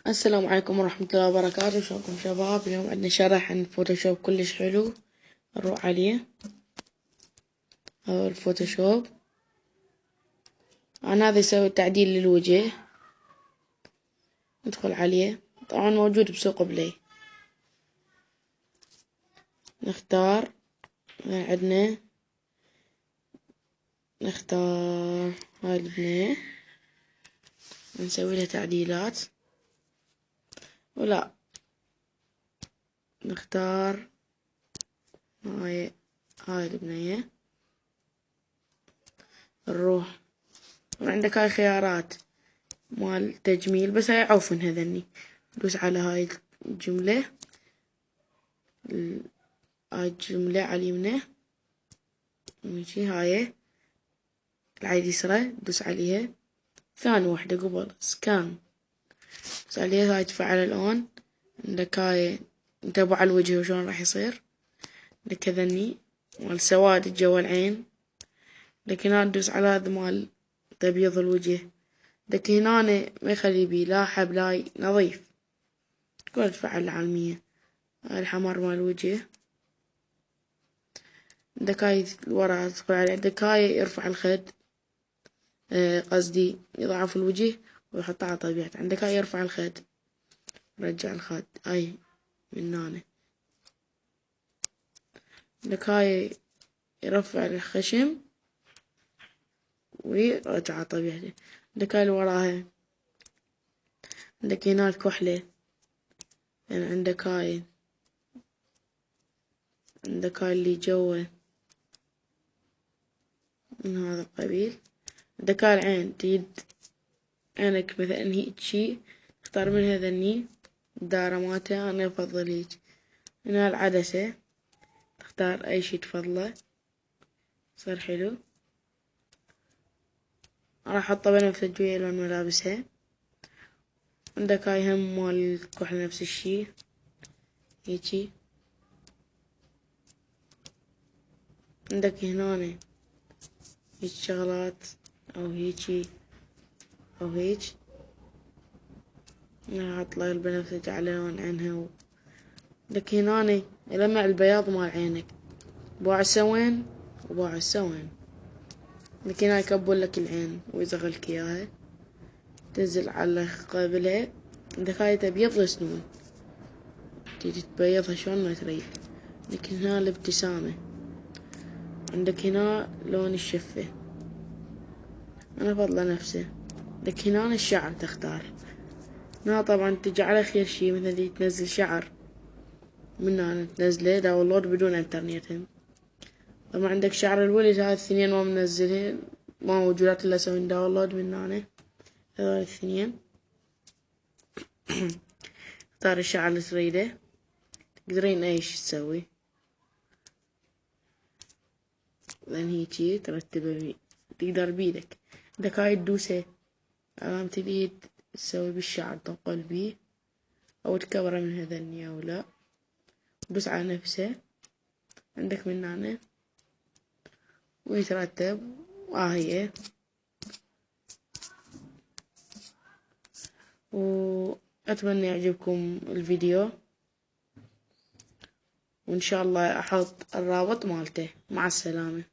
السلام عليكم ورحمة الله وبركاته. شلونكم شباب؟ اليوم عندنا شرح عن فوتوشوب كلش حلو. نروح عليه. هذا الفوتوشوب. هذا يسوي تعديل للوجه. ندخل عليه. طبعا موجود بسوق بلاي. نختار. عندنا نختار هاي البنية. نسوي لها تعديلات. ولا نختار هاي البنية. نروح عندك هاي خيارات مال تجميل، بس هاي عوفن هذني. ندوس على هاي الجملة. هاي الجملة على اليمنى. نجي هاي على اليسرى ندوس عليها. ثاني وحدة قبل سكان. ندوس عليها. هاي تفعل الآن. عندك هاي نتابع على الوجه وشون راح يصير. عندك هذني مال سواد جوا العين. لكن هنا ندوس على هذا مال تبييض الوجه. لكن هنا ما يخلي بيه لا حبلاي نظيف. كل تفعل العالمية. هاي الحمر مال الوجه. عندك هاي الورا تدخل عليه. عندك هاي يرفع الخد، قصدي يضعف الوجه ويحطه على طبيعته. عندك هاي يرفع الخد، رجع الخد هاي من هنا. عندك هاي يرفع الخشم ويرجع على طبيعته. عندك هاي اللي وراها. عندك هنا الكحلة. يعني عندك هاي اللي جوا من هذا القبيل. عندك هاي العين. تريد عينك مثلا هيك شي تختار من هذني الدائرة مالته. أنا أفضل هيك. هنا العدسة تختار أي شي تفضله. صار حلو. راح أحطه بنفسجي ويا لون ملابسها. عندك هاي هم مال الكحل نفس الشي هيجي. عندك هنا هيج شغلات أو هيجي أو هيج. راح أطلع البنفسج على لون عينها. عندك هنا يلمع البياض مال عينك. باع السوين وباع السوين. لكن هاي يكبر لك العين ويصغلك اياها. تنزل على قبلها. عندك هاي تبيض السنون. تيجي تبيضها شلون ما تريد. لكن هنا الابتسامة. عندك هنا لون الشفة. أنا أفضل نفسه. لك هنا الشعر تختار. هنا طبعا تجي على خير شي مثل تنزل شعر من هنا تنزله داونلود بدون انترنت. هم طبعا عندك شعر الولد. هاي الثنين ما منزلهن، ما موجودات إلا أسوي داونلود من هنا. هذول الاثنين. اختار الشعر اللي تريده. تقدرين أي شي تسوي. لأن هيجي ترتبه تقدر بيدك. عندك هاي الدوسة علامة اليد تسوي بالشعر تنقل بيه أو تكبره من هذني أو لا. دوس على نفسه. عندك من هنا ويترتب. هي وأتمنى يعجبكم الفيديو، وإن شاء الله أحط الرابط مالته. مع السلامة.